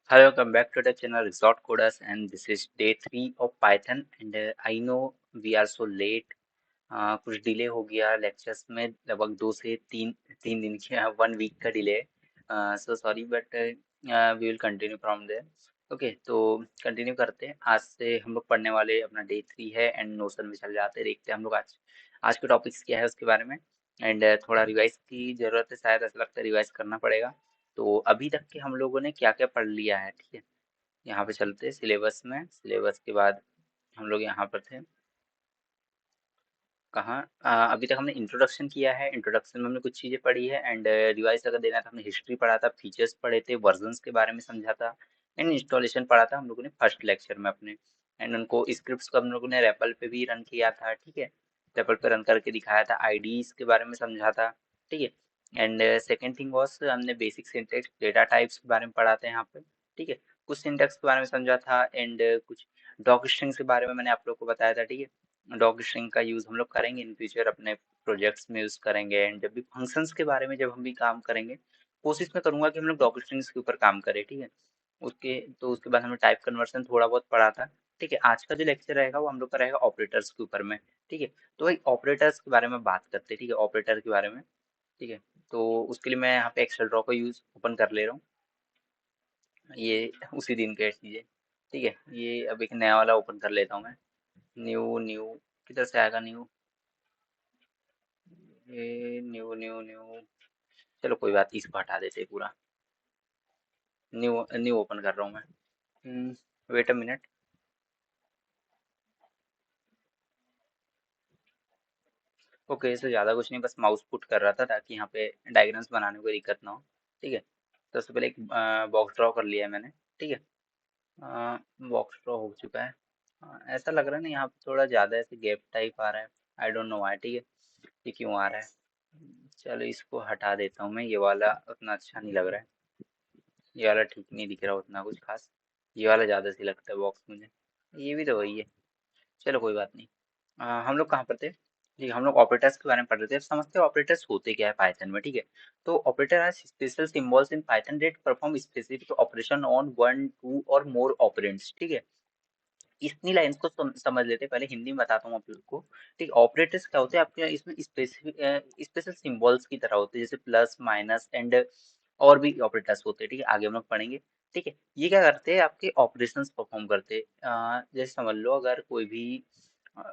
Hello, welcome back to the channel Resort Coders, and this is day 3 of Python. And I know we are so late. कुछ delay हो गया lectures में, लगभग 2 से 3 दिन की 1 वीक का डिले है। So sorry, but we will continue from there. Okay, तो कंटिन्यू करते हैं। आज से हम लोग पढ़ने वाले अपना डे 3 है एंड नोशन में चल जाते हैं। देखते हैं हम लोग आज आज के टॉपिक्स क्या है उसके बारे में। एंड थोड़ा रिवाइज की जरूरत है, शायद ऐसा लगता है रिवाइज करना पड़ेगा। तो अभी तक के हम लोगों ने क्या क्या पढ़ लिया है, ठीक है। यहाँ पे चलते हैं सिलेबस में। सिलेबस के बाद हम लोग यहाँ पर थे कहाँ। अभी तक हमने इंट्रोडक्शन किया है। इंट्रोडक्शन में हमने कुछ चीज़ें पढ़ी है एंड रिवाइज अगर देना था, हमने हिस्ट्री पढ़ा था, फीचर्स पढ़े थे, वर्जन्स के बारे में समझा था एंड इंस्टॉलेशन पढ़ा था हम लोगों ने फर्स्ट लेक्चर में अपने। एंड उनको स्क्रिप्ट्स को हम लोगों ने रेपल पे भी रन किया था, ठीक है। रेपल पे रन करके दिखाया था, आईडीज के बारे में समझा था, ठीक है। एंड सेकेंड थिंग वॉस, हमने बेसिक सिंटेक्स डेटा टाइप्स के बारे में पढ़ा था यहाँ पे, ठीक है। कुछ सिंटेक्स के बारे में समझा था एंड कुछ डॉक स्ट्रिंग्स के बारे में मैंने आप लोग को बताया था, ठीक है। डॉग स्ट्रिंग का यूज़ हम लोग करेंगे इन फ्यूचर, अपने प्रोजेक्ट्स में यूज़ करेंगे। एंड जब भी फंक्शंस के बारे में जब हम भी काम करेंगे, कोशिश मैं करूंगा कि हम लोग डॉग स्ट्रिंग्स के ऊपर काम करें, ठीक है। उसके बाद हमने टाइप कन्वर्सन थोड़ा बहुत पढ़ा था, ठीक है। आज का जो लेक्चर रहेगा वो हम लोग का रहेगा ऑपरेटर्स के ऊपर में, ठीक है। तो वही ऑपरेटर्स के बारे में बात करते हैं, ठीक है, ऑपरेटर के बारे में, ठीक है। तो उसके लिए मैं यहाँ पे एक्सेल ड्रॉ का यूज़ ओपन कर ले रहा हूँ। ये उसी दिन का चीज़ है, ठीक है। ये अब एक नया वाला ओपन कर लेता हूँ मैं। न्यू न्यू किधर से आएगा न्यू? ये न्यू न्यू न्यू, चलो कोई बात नहीं, इसको हटा देते हैं पूरा। न्यू न्यू ओपन कर रहा हूँ मैं। Wait a minute. ओके, इससे ज़्यादा कुछ नहीं, बस माउस पुट कर रहा था ताकि यहाँ पे डायग्राम्स बनाने में कोई दिक्कत ना हो, ठीक है। तो सबसे पहले एक बॉक्स ड्रॉ कर लिया है मैंने, ठीक है। बॉक्स ड्रॉ हो चुका है। ऐसा लग रहा है ना यहाँ पे थोड़ा ज़्यादा ऐसे गैप टाइप आ रहा है। आई डोंट नो वाई, ठीक है। ये क्यों आ रहा है? चलो इसको हटा देता हूँ मैं, ये वाला उतना अच्छा नहीं लग रहा है। ये वाला ठीक नहीं दिख रहा उतना कुछ खास। ये वाला ज़्यादा सही लगता है बॉक्स मुझे। ये भी तो वही है। चलो कोई बात नहीं। हम लोग कहाँ पर थे? जी, हम लोग ऑपरेटर्स के बारे में पढ़ रहे थे। अब समझते हैं ऑपरेटर्स होते क्या है पाइथन में, ठीक है। तो operator are special symbols in Python that perform specific operation on one two और मोर ऑपरेंड्स, ठीक है। इतनी लाइंस को समझ लेते हैं। पहले हिंदी में बताता हूँ आप लोग को, ठीक। ऑपरेटर्स क्या होते हैं आपके इसमें? स्पेसिफिक स्पेशल सिंबल्स की तरह होते हैं, जैसे प्लस माइनस एंड और भी ऑपरेटर्स होते हैं, ठीक है। आगे हम लोग पढ़ेंगे, ठीक है। ये क्या करते हैं? आपके ऑपरेशंस परफॉर्म करते हैं। जैसे समझ लो, अगर कोई भी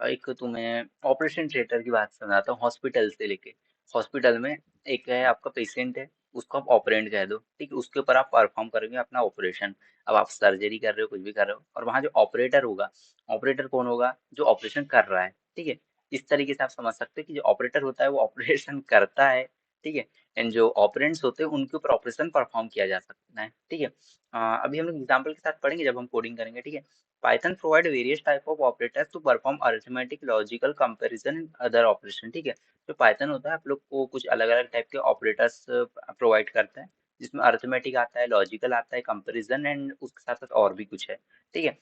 एक तुम्हें ऑपरेशन थिएटर की बात समझाता हूँ, हॉस्पिटल से लेके। हॉस्पिटल में एक है आपका पेशेंट है, उसको आप ऑपरेंट कह दो, ठीक है। उसके ऊपर आप परफॉर्म करेंगे अपना ऑपरेशन। अब आप सर्जरी कर रहे हो, कुछ भी कर रहे हो, और वहाँ जो ऑपरेटर होगा, ऑपरेटर कौन होगा? जो ऑपरेशन कर रहा है, ठीक है। इस तरीके से आप समझ सकते हो कि जो ऑपरेटर होता है वो ऑपरेशन करता है, ठीक है। एंड जो ऑपरेंट्स होते हैं उनके ऊपर ऑपरेशन परफॉर्म किया जा सकता है, ठीक है। अभी हम लोग एग्जाम्पल के साथ पढ़ेंगे जब हम कोडिंग करेंगे, ठीक है। Python provide various type of operators to perform arithmetic, logical, comparison and other operation, ठीक है। जो Python होता है आप लोग को कुछ अलग अलग टाइप के ऑपरेटर्स प्रोवाइड करता है, जिसमें अरिथमेटिक आता है, लॉजिकल आता है, कंपैरिजन एंड उसके साथ साथ और भी कुछ है, ठीक है।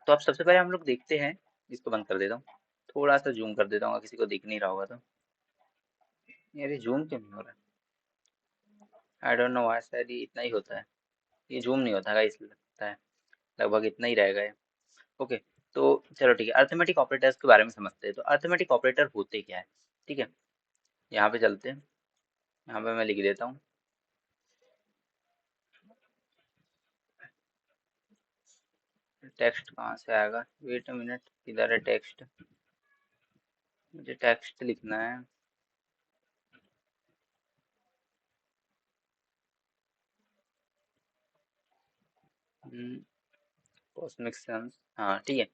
तो अब सबसे पहले हम लोग देखते हैं। इसको बंद कर देता हूँ, थोड़ा सा जूम कर देता हूँ, किसी को दिख नहीं रहा होगा तो। यार ये जूम क्यों नहीं हो रहा? आई डोंट नो, शायद ये इतना ही होता है। ये जूम नहीं होता है इसलिए लगता है। लगभग इतना ही रहेगा ये। ओके। तो चलो ठीक है, अरिथमेटिक ऑपरेटर्स के बारे में समझते हैं। तो अरिथमेटिक ऑपरेटर होते क्या है, ठीक है। यहाँ पे चलते हैं। यहाँ पे मैं लिख देता हूँ। टेक्स्ट कहाँ से आएगा? वेट अ मिनट, किधर है टेक्स्ट? मुझे टेक्स्ट लिखना है। कॉस्मिक सन्स, हाँ ठीक है।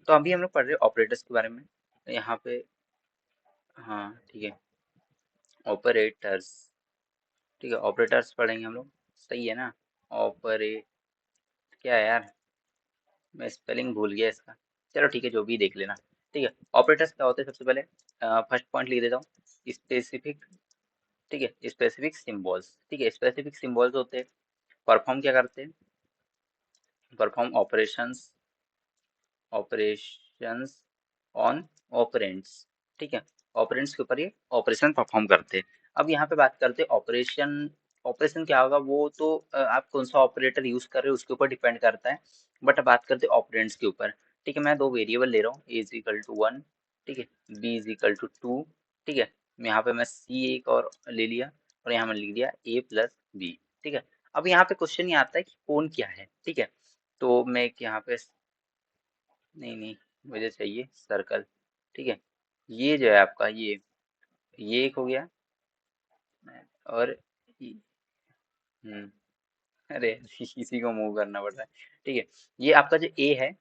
तो अभी हम लोग पढ़ रहे हैं ऑपरेटर्स के बारे में। यहाँ पे, हाँ ठीक है, ऑपरेटर्स, ठीक है। ऑपरेटर्स पढ़ेंगे हम लोग, सही है ना? ऑपरेट, क्या है यार, मैं स्पेलिंग भूल गया इसका। चलो ठीक है, जो भी देख लेना, ठीक है। ऑपरेटर्स क्या होते हैं? सबसे पहले फर्स्ट पॉइंट लिख देता हूँ, स्पेसिफिक, ठीक है। स्पेसिफिक सिंबल्स, ठीक है। स्पेसिफिक सिंबल्स होते हैं, परफॉर्म क्या करते हैं? Perform operations, operations on operands, ठीक है। ऑपरेंड्स के ऊपर ये ऑपरेशन परफॉर्म करते हैं। अब यहाँ पे बात करते हैं ऑपरेशन ऑपरेशन क्या होगा वो तो आप कौन सा ऑपरेटर यूज कर रहे हो उसके ऊपर डिपेंड करता है। बट बात करते हैं ऑपरेंड्स के ऊपर। ठीक है, मैं दो वेरिएबल ले रहा हूँ, ए इज इक्वल टू 1, ठीक है, बी इज इक्वल टू 2, ठीक है। यहाँ पे मैं सी एक और ले लिया और यहाँ मैं लिख दिया ए प्लस बी, ठीक है। अब यहाँ पे क्वेश्चन ये आता है कि कौन क्या है, ठीक है। तो मैं एक यहाँ पे, नहीं नहीं, मुझे चाहिए सर्कल, ठीक है। ये जो है आपका ये एक हो गया, और हम्म, अरे इसी को मूव करना पड़ रहा है, ठीक है। ये आपका जो ए है,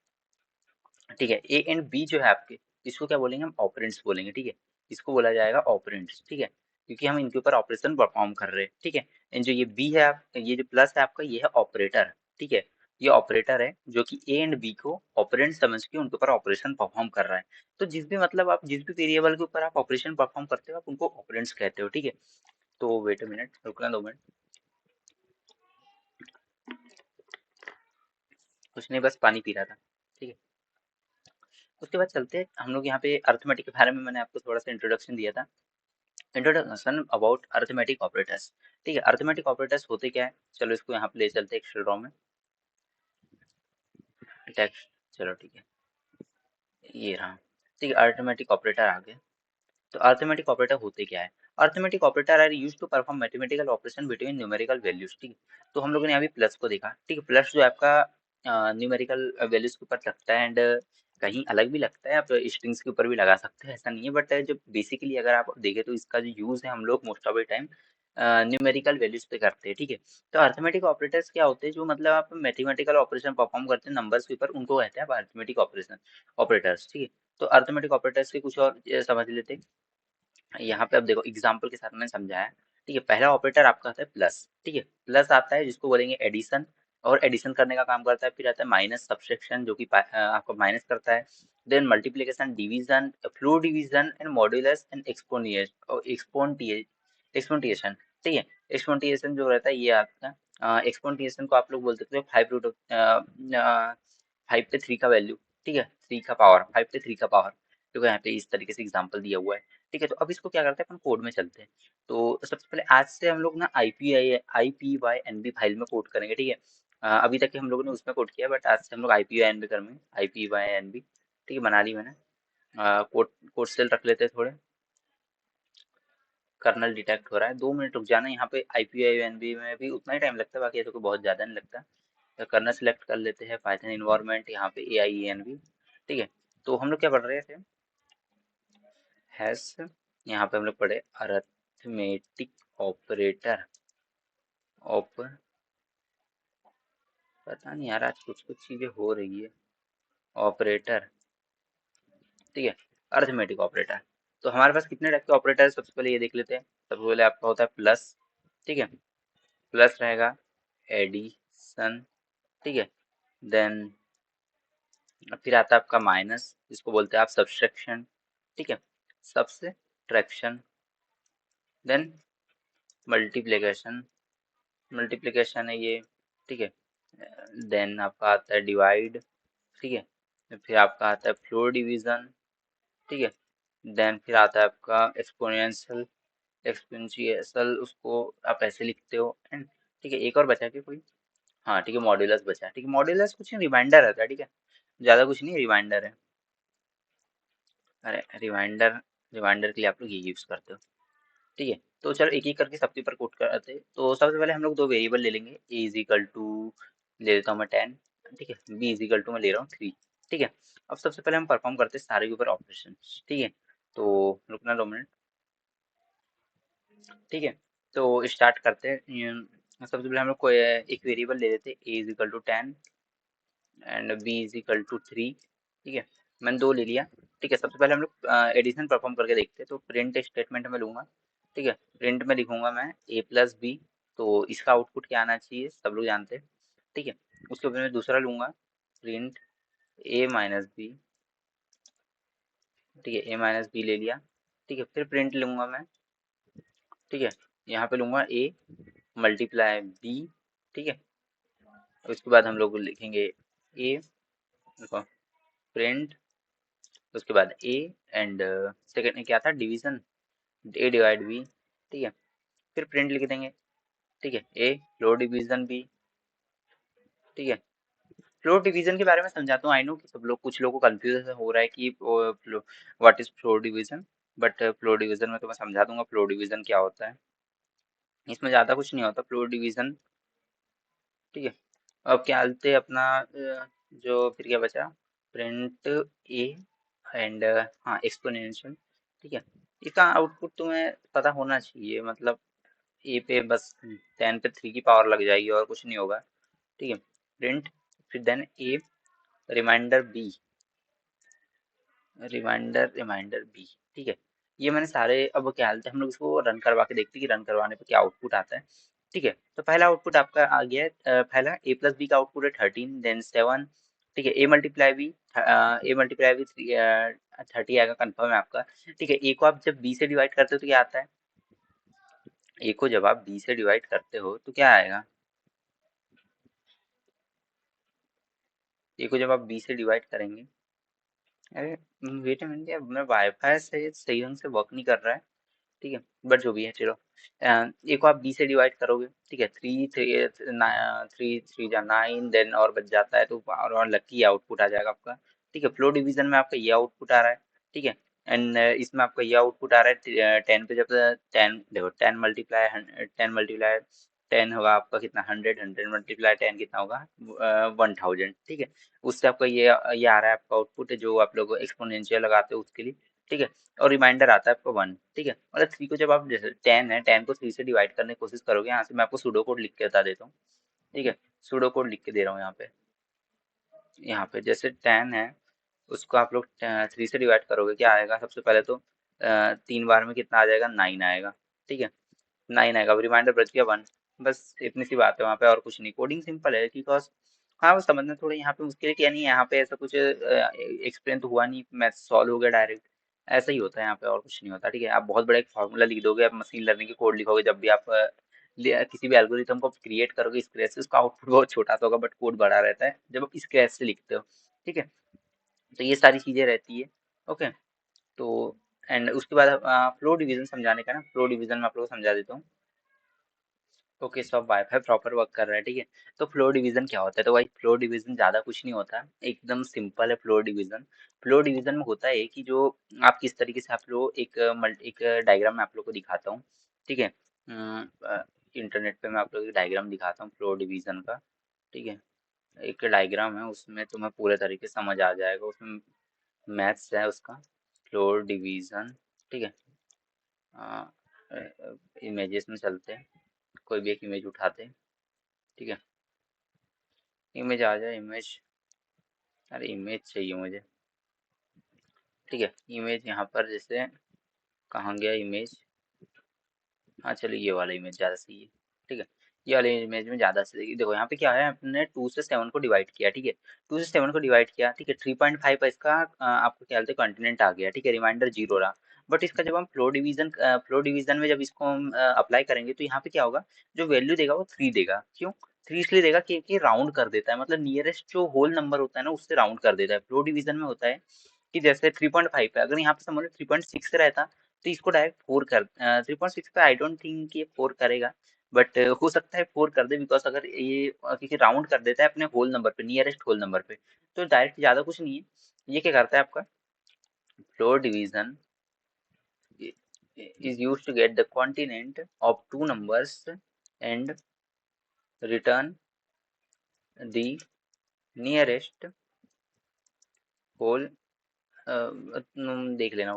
ठीक है, ए एंड बी जो है आपके, इसको क्या बोलेंगे हम, ऑपरेंड्स बोलेंगे, ठीक है। इसको बोला जाएगा ऑपरेंड्स, ठीक है, क्योंकि हम इनके ऊपर ऑपरेशन परफॉर्म कर रहे हैं, ठीक है। एंड जो ये बी है आप, ये जो प्लस है आपका, ये है ऑपरेटर, ठीक है। ये ऑपरेटर है जो कि ए एंड बी को ऑपरेंड समझ के उनके ऊपर ऑपरेशन परफॉर्म कर रहा है। तो जिस भी मतलब आप जिस भी वेरिएबल के ऊपर आप ऑपरेशन परफॉर्म करते हो आप उनको ऑपरेंड्स कहते हो, ठीक है। तो वेट अ मिनट, रुकना 2 मिनट, कुछ नहीं, बस पानी पी रहा था, ठीक है। उसके बाद चलते हैं हम लोग यहाँ पे अर्थमेटिक के बारे में, मैंने आपको थोड़ा सा इंट्रोडक्शन दिया था। इंट्रोडक्शन अबाउट अर्थमेटिक ऑपरेटर्स, ठीक है। अर्थमेटिक ऑपरेटर्स होते क्या है, चलो इसको यहाँ पे ले चलते हैं एक्सेल में, टेक्स्ट, चलो ठीक है, ये रहा, ठीक है। अर्थमेटिक ऑपरेटर आ गए। तो अर्थमेटिक ऑपरेटर होते क्या है, arithmetic operator are used to perform mathematical operation between numerical values, ठीक है। तो हम लोगों ने अभी प्लस को देखा, ठीक है। प्लस जो है आपका न्यूमेरिकल वैल्यूज के ऊपर लगता है, एंड कहीं अलग भी लगता है, आप स्ट्रिंग्स के ऊपर भी लगा सकते हैं, ऐसा नहीं है। बट जो बेसिकली अगर आप देखें तो इसका जो यूज है हम लोग most of the time numerical values पे करते हैं, ठीक है। तो अर्थमेटिक ऑपरेटर्स क्या होते हैं, जो मतलब आप मैथमेटिकल ऑपरेशन परफॉर्म करते हैं नंबर्स के ऊपर, उनको कहते हैं अर्थमेटिक ऑपरेशन ऑपरेटर्स, ठीक है। तो अर्थमेटिक ऑपरेटर्स के कुछ और समझ लेते हैं। यहाँ पे अब देखो एग्जाम्पल के साथ मैंने समझाया, ठीक है। पहला ऑपरेटर आपका आता है प्लस, ठीक है। प्लस आता है जिसको बोलेंगे एडिशन, और एडिशन करने का काम करता है। फिर आता है माइनस, सब्सट्रैक्शन, जो कि आपको माइनस करता है। Then multiplication, division, floor division and modulus and exponentiation, ठीक है। एक्सपोनेंटिएशन जो रहता है ये आपका, एक्सपोनेंटिएशन को आप लोग बोल सकते हो 5 पे 3 का वैल्यू, ठीक है, 3 का पावर, 5 पे 3 का पावर, देखो यहाँ पे इस तरीके से एग्जांपल दिया हुआ है, ठीक है। तो अब इसको क्या करते हैं, अपन कोड में चलते हैं। तो सबसे पहले आज से हम लोग ना IPYNB फाइल में कोड करेंगे, ठीक है। अभी तक हम लोगों ने उसमें कोड किया, बट आज से हम लोग IPYNB करेंगे, IPYNB, ठीक है, बना ली मैंने। कोड कोड सेल रख लेते हैं थोड़े, कर्नल डिटेक्ट हो रहा है, 2 मिनट रुक जाना। यहाँ पे IPYNB में भी उतना ही टाइम लगता है, बाकी ऐसा कोई बहुत ज़्यादा नहीं लगता। तो कर्नल सेलेक्ट कर लेते हैं, पाइथन इन्वायरमेंट, यहाँ पे AIENB, ठीक है। तो हम लोग क्या पढ़ रहे थे, हैश, यहाँ पे हम लोग पढ़े अरिथमेटिक ऑपरेटर, ऑप, पता नहीं यार आज कुछ कुछ चीजें हो रही है, ऑपरेटर, ठीक है, अरिथमेटिक ऑपरेटर। तो हमारे पास कितने टाइप के ऑपरेटर है, सबसे पहले ये देख लेते हैं। सबसे पहले आपका होता है प्लस, ठीक है, प्लस रहेगा, एडिशन, ठीक है। देन फिर आता है आपका माइनस, जिसको बोलते हैं आप सब्सट्रैक्शन, ठीक है, सब्सट्रैक्शन। देन मल्टीप्लिकेशन, मल्टीप्लिकेशन है ये, ठीक है। देन आपका आता है डिवाइड, ठीक है। फिर आपका आता है फ्लोर डिवीजन, ठीक है। देन फिर आता है आपका एक्सपोनेंशियल, एक्सपोनेंशियल उसको आप ऐसे लिखते हो, एंड ठीक है। एक और बचा के कोई, हाँ ठीक है, मॉड्यूलस बचा, ठीक है। मॉड्यूलस कुछ नहीं, रिमाइंडर रहता है, ठीक है, ज़्यादा कुछ नहीं, रिमाइंडर है। अरे रिमाइंडर, रिमाइंडर के लिए आप लोग ये यूज़ करते हो, ठीक है। तो चलो एक एक करके सबके ऊपर कोट करते हैं। तो सबसे पहले हम लोग दो वेरिएबल ले लेंगे, ए इज इक्वल टू, ले लेता हूँ मैं 10, ठीक है, बी इज इक्वल टू मैं ले रहा हूँ 3, ठीक है। अब सबसे पहले हम परफॉर्म करते हैं सारे के ऊपर ऑपरेशन, ठीक है। तो रुकना 2 मिनट, ठीक है। तो स्टार्ट करते हैं। सबसे पहले हम लोग को एक वेरिएबल ले लेते हैं, A is equal to 10 and B is equal to 3, ठीक है। मैंने दो ले लिया, ठीक है। सबसे पहले हम लोग एडिशन परफॉर्म करके देखते हैं। तो प्रिंट स्टेटमेंट में लूंगा, ठीक है। प्रिंट में लिखूंगा मैं ए प्लस बी, तो इसका आउटपुट क्या आना चाहिए सब लोग जानते हैं, ठीक है। उसके बाद मैं दूसरा लूंगा, प्रिंट ए माइनस बी, ठीक है, ए माइनस बी ले लिया, ठीक है। फिर प्रिंट लूंगा मैं, ठीक है, यहाँ पे लूंगा ए मल्टीप्लाई बी, ठीक है। उसके बाद हम लोग लिखेंगे ए, देखो, प्रिंट, उसके बाद ए, एंड सेकंड में क्या था, डिवीजन, ए डिवाइड बी, ठीक है। फिर प्रिंट लिख देंगे, ठीक है, ए फ्लोर डिवीजन बी। ठीक है, फ्लोर डिवीजन के बारे में समझाता हूँ। आई नो कि सब लोग, कुछ लोगों को कंफ्यूज हो रहा है कि what is floor division, but floor division में तो मैं समझा दूंगा फ्लोर डिवीजन क्या होता है। इसमें ज्यादा कुछ नहीं होता फ्लोर डिवीजन। ठीक है, अब क्या आते अपना जो फिर क्या बचा, प्रिंट ए एंड हाँ एक्सपोनेंशियल। ठीक है, इसका आउटपुट तुम्हें पता होना चाहिए, मतलब ए पे बस 10 पे 3 की पावर लग जाएगी और कुछ नहीं होगा। ठीक है, प्रिंट फिर देन ए रिमाइंडर बी, रिमाइंडर बी। ठीक है, ये मैंने सारे, अब क्या हालत है, हम लोग इसको रन करवा के देखते हैं कि रन करवाने पे क्या आउटपुट आता है। ठीक है, तो पहला आउटपुट आपका आ गया है, पहला ए प्लस बी का आउटपुट है 13 देन 7। ठीक है, ए मल्टीप्लाई बी 30 आएगा, कंफर्म है आपका। ठीक है, ए को आप जब बी से डिवाइड करते हो तो क्या आता है, ए को जब आप बी से डिवाइड करते हो तो क्या आएगा, ए को जब आप बी से डिवाइड करेंगे, अरे वेट अ मिनट यार, मेरा वाईफाई से सही ढंग से वर्क नहीं कर रहा है। ठीक है, बट जो भी है चलो। ए को आप बी से डिवाइड करोगे, ठीक है, थ्री थ्री थ्री थ्री जा 9 देन और बच जाता है तो और लकी आउटपुट आ जाएगा आपका। ठीक है, फ्लो डिवीजन में आपका ये आउटपुट आ रहा है। ठीक है, एंड इसमें आपका ये आउटपुट आ रहा है 10 पे, जब 10 देखो 10 मल्टीप्लाई 10 होगा आपका कितना, 100, 100 मल्टीप्लाई 10 कितना होगा, 1000। ठीक है, उससे आपका ये आ रहा है आपका आउटपुट, जो आप लोग एक्सपोनेंशियल लगाते हो उसके लिए। ठीक है, और रिमाइंडर आता है आपको 1। ठीक है, मतलब 3 को जब आप, जैसे 10 है, 10 को 3 से डिवाइड करने की कोशिश करोगे, यहाँ से मैं आपको सूडो कोड लिख के बता देता हूँ। ठीक है, सूडो कोड लिख के दे रहा हूँ यहाँ पे। यहाँ पे जैसे 10 है, उसको आप लोग 3 से डिवाइड करोगे, क्या आएगा सबसे पहले तो 3 बार में कितना आ जाएगा, 9 आएगा। ठीक है, 9 आएगा, अब रिमाइंडर बच गया 1। बस इतनी सी बात है वहाँ पे, और कुछ नहीं, कोडिंग सिंपल है बिकॉज, हाँ वो समझना थोड़ा यहाँ पे मुश्किल है कि यानी यहाँ पे ऐसा कुछ एक्सप्लेन तो हुआ नहीं, मैथ सॉल्व हो गया डायरेक्ट। ऐसा ही होता है यहाँ पे, और कुछ नहीं होता। ठीक है, आप बहुत बड़ा एक फार्मूला लिख दोगे, आप मशीन लर्निंग की कोड लिखोगे, जब भी आप किसी भी एल्गोरिथम को क्रिएट करोगे स्क्रैच से, उसका आउटपुट बहुत छोटा सा होगा बट कोड बड़ा रहता है जब आप स्क्रैच से लिखते हो। ठीक है, तो ये सारी चीजें रहती है। ओके, तो एंड उसके बाद फ्लो डिवीजन समझाने का ना, फ्लो डिवीजन में आप लोगों को समझा देता हूँ। ओके, सब वाईफाई प्रॉपर वर्क कर रहा है। ठीक है, तो फ्लो डिवीजन क्या होता है, तो भाई फ्लो डिवीजन ज्यादा कुछ नहीं होता, एकदम सिंपल है फ्लो डिवीजन। फ्लो डिवीजन में होता है कि जो आप किस तरीके से, आप लोग एक डायग्राम में आप लोग को दिखाता हूँ। ठीक है, इंटरनेट पे मैं आप लोग को डायग्राम दिखाता हूँ फ्लो डिवीजन का। ठीक है, एक डायग्राम है, उसमें तुम्हें पूरे तरीके से समझ आ जाएगा, उसमें मैथ्स है उसका, फ्लोर डिवीजन। ठीक है, इमेजेस में चलते हैं, कोई भी एक इमेज उठाते हैं। ठीक है, इमेज आ जाए, इमेज, अरे इमेज चाहिए मुझे। ठीक है, इमेज यहाँ पर जैसे, कहाँ गया इमेज, हाँ चलो ये वाला इमेज ज़्यादा सही है। ठीक है, ये वाले इमेज में ज़्यादा सही, देखो यहाँ पे क्या है, आपने 2 से 7 को डिवाइड किया। ठीक है, 2 से 7 को डिवाइड किया। ठीक है, 3.5 का इसका आपको क्या बोलते हैं, कॉन्टिनेंट आ गया। ठीक है, रिमाइंडर 0 रहा। बट इसका जब हम फ्लो डिवीजन में जब इसको हम अप्लाई करेंगे तो यहाँ पे क्या होगा, जो वैल्यू देगा वो 3 देगा। क्यों 3 इसलिए देगा कि राउंड कर देता है, मतलब नियरेस्ट जो होल नंबर होता है ना उससे राउंड कर देता है। फ्लो डिवीजन में होता है कि जैसे 3.5 है, अगर यहाँ पे समझ लो 3.6 रहता तो इसको डायरेक्ट 4 कर, 3.6 पे आई डोंट थिंक ये 4 करेगा, बट हो सकता है 4 कर दे, बिकॉज अगर ये क्योंकि राउंड कर देता है अपने होल नंबर पे, नियरेस्ट होल नंबर पे, तो डायरेक्ट ज़्यादा कुछ नहीं है। ये क्या करता है आपका, floor division is used to get the continent of two numbers and return the nearest whole, देख लेना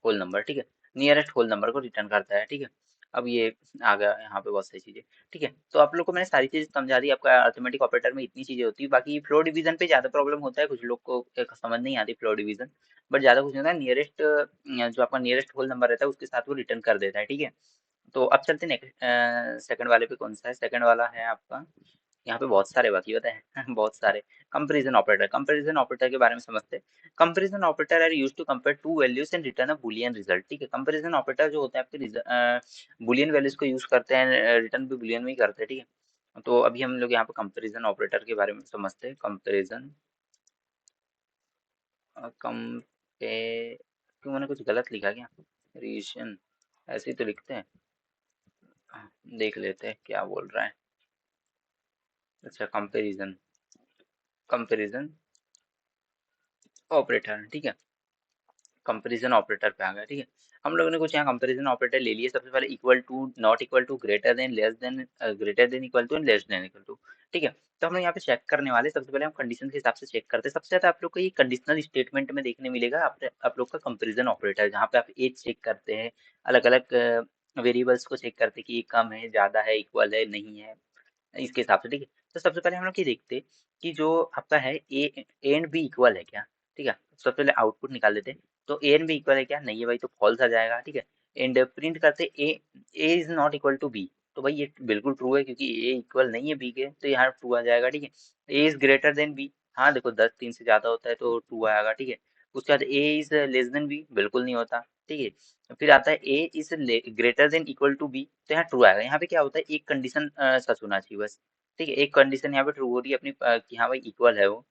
होल नंबर। ठीक है, नियरेस्ट होल नंबर को रिटर्न करता है। ठीक है, अब ये आ गया यहाँ पे बहुत सारी चीजें। ठीक है, तो आप लोग को मैंने सारी चीजें समझा दी, आपका अर्थमेटिक ऑपरेटर में इतनी चीजें होती है, बाकी फ्लो डिवीजन पे ज्यादा प्रॉब्लम होता है, कुछ लोग को समझ नहीं आती फ्लो डिवीजन, बट ज्यादा कुछ नहीं होता, नियरेस्ट जो आपका नियरेस्ट होल नंबर रहता है उसके साथ वो रिटर्न कर देता है। ठीक है, तो अब चलते नेक्स्ट सेकंड वाले पे, कौन सा है सेकंड वाला है आपका, यहाँ पे बहुत सारे बाकी होते हैं बहुत सारे। कंपैरिजन ऑपरेटर के बारे में समझते हैं। Comparison operator are used to compare two values and return a Boolean result. ठीक है, कंपैरिजन ऑपरेटर जो होता है आपके बूलियन वैल्यूज को यूज करते हैं, रिटर्न भी बूलियन में ही करते हैं। ठीक है, तो अभी हम लोग यहाँ पे कंपैरिजन ऑपरेटर के बारे में समझते हैं। कंपैरिजन कंपे क्यों, मैंने कुछ गलत लिखा क्या, रीजन ऐसे ही तो लिखते हैं। देख लेते हैं क्या बोल रहा है। अच्छा, कंपैरिजन, कंपैरिजन ऑपरेटर, ठीक है। कंपैरिजन ऑपरेटर पे आ गया, ठीक है। हम लोगों ने कुछ यहाँ कंपैरिजन ऑपरेटर ले लिए। सबसे पहले equal to, not equal to, greater than, less than, greater than equal to and less than equal to, ठीक है। तो हम लोग यहाँ पे चेक करने वाले, सबसे पहले हम कंडीशन के हिसाब से चेक करते हैं। सबसे ज्यादा आप लोग को ये कंडीशनल स्टेटमेंट में देखने मिलेगा आप लोग का कंपैरिजन ऑपरेटर, जहाँ पे आप एज चेक करते हैं, अलग अलग वेरिएबल्स को चेक करते हैं कि ये कम है, ज्यादा है, इक्वल है, नहीं है, इसके हिसाब से, ठीक है। तो सबसे पहले हम लोग ये देखते हैं कि जो आपका है ए एंड बी इक्वल है क्या, ठीक है। सबसे पहले आउटपुट निकाल लेते हैं। तो ए एंड बी इक्वल है क्या, नहीं है भाई, तो फॉल्स आ जाएगा, ठीक है। एंड प्रिंट करते A A is not equal to B, तो भाई ये बिल्कुल ट्रू है क्योंकि ए इक्वल नहीं है बी के, तो यहाँ ट्रू आ जाएगा, ठीक है। A is greater than B, हाँ देखो 10 3 से ज्यादा होता है तो ट्रू आएगा, ठीक है। उसके बाद a is less than b, बिल्कुल नहीं होता, ठीक है। फिर आता है a is greater than equal to B, तो यहाँ ट्रू आएगा। यहाँ पे क्या होता है, एक कंडीशन सच होना चाहिए बस, ठीक है। एक कंडीशन यहाँ पे ट्रू हो रही है अपनी कि हाँ भाई इक्वल है वो,